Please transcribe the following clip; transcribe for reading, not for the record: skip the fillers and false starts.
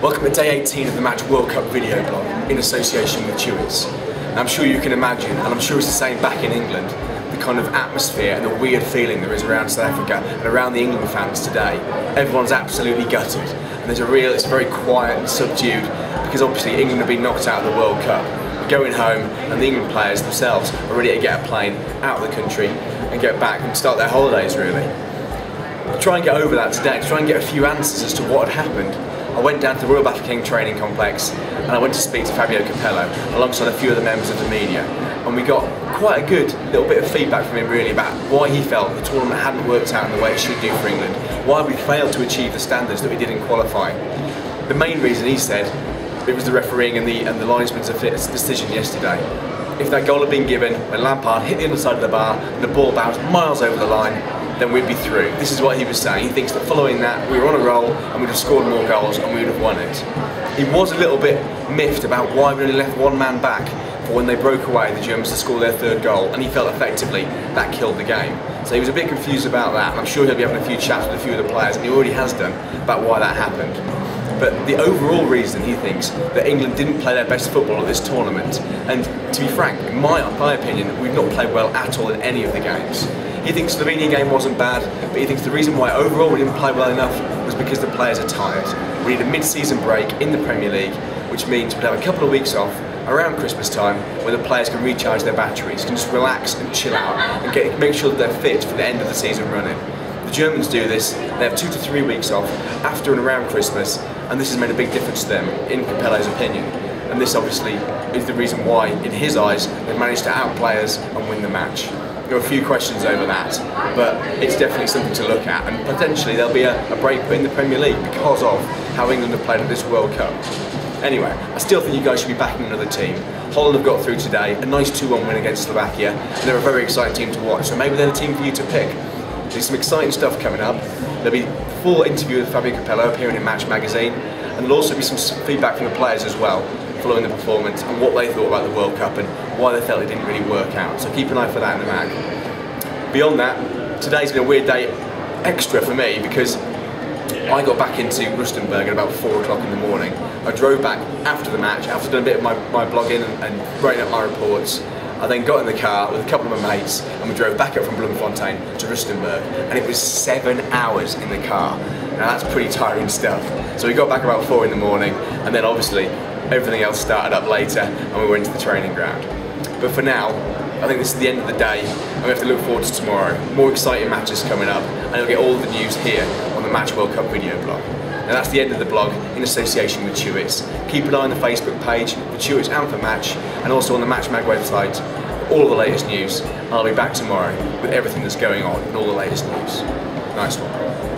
Welcome to day 18 of the Match World Cup video blog in association with Chewits. I'm sure you can imagine, and I'm sure it's the same back in England, the kind of atmosphere and the weird feeling there is around South Africa and around the England fans today. Everyone's absolutely gutted, and it's very quiet and subdued because obviously England have been knocked out of the World Cup. We're going home, and the England players themselves are ready to get a plane out of the country and get back and start their holidays really. To try and get over that today, to try and get a few answers as to what had happened, I went down to the Royal Bafokeng training complex and I went to speak to Fabio Capello alongside a few of the members of the media, and we got quite a good little bit of feedback from him really about why he felt the tournament hadn't worked out in the way it should do for England, why we failed to achieve the standards that we did in qualifying. The main reason, he said, it was the refereeing and the linesman's decision yesterday. If that goal had been given when Lampard hit the other side of the bar and the ball bounced miles over the line, then we'd be through. This is what he was saying. He thinks that following that, we were on a roll and we'd have scored more goals and we would have won it. He was a little bit miffed about why we only left one man back for when they broke away, the Germans, to score their third goal, and he felt effectively that killed the game. So he was a bit confused about that, and I'm sure he'll be having a few chats with a few of the players, and he already has done, about why that happened. But the overall reason, he thinks, that England didn't play their best football at this tournament, and to be frank, in my opinion, we've not played well at all in any of the games. He thinks the Slovenia game wasn't bad, but he thinks the reason why overall we didn't play well enough was because the players are tired. We need a mid-season break in the Premier League, which means we'd have a couple of weeks off around Christmas time where the players can recharge their batteries, can just relax and chill out and make sure that they're fit for the end of the season running. The Germans do this, they have 2 to 3 weeks off after and around Christmas, and this has made a big difference to them, in Capello's opinion. And this obviously is the reason why, in his eyes, they've managed to outplay us and win the match. There are a few questions over that, but it's definitely something to look at, and potentially there'll be a break put in the Premier League because of how England have played at this World Cup. Anyway, I still think you guys should be backing another team. Holland have got through today, a nice 2-1 win against Slovakia, and they're a very exciting team to watch, so maybe they're the team for you to pick. There's some exciting stuff coming up. There'll be a full interview with Fabio Capello appearing in Match magazine, and there'll also be some feedback from the players as well, following the performance and what they thought about the World Cup and why they felt it didn't really work out. So keep an eye for that in the mag. Beyond that, today's been a weird day extra for me because I got back into Rustenburg at about 4 o'clock in the morning. I drove back after the match, after doing a bit of my blogging and writing up my reports. I then got in the car with a couple of my mates and we drove back up from Bloemfontein to Rustenburg, and it was 7 hours in the car. Now that's pretty tiring stuff. So we got back about 4 in the morning, and then obviously everything else started up later and we went to the training ground. But for now, I think this is the end of the day and we have to look forward to tomorrow. More exciting matches coming up, and you'll get all the news here on the Match World Cup video blog. Now that's the end of the blog in association with Chewits. Keep an eye on the Facebook page for Chewits and for Match, and also on the Match Mag website for all of the latest news. I'll be back tomorrow with everything that's going on and all the latest news. Nice one.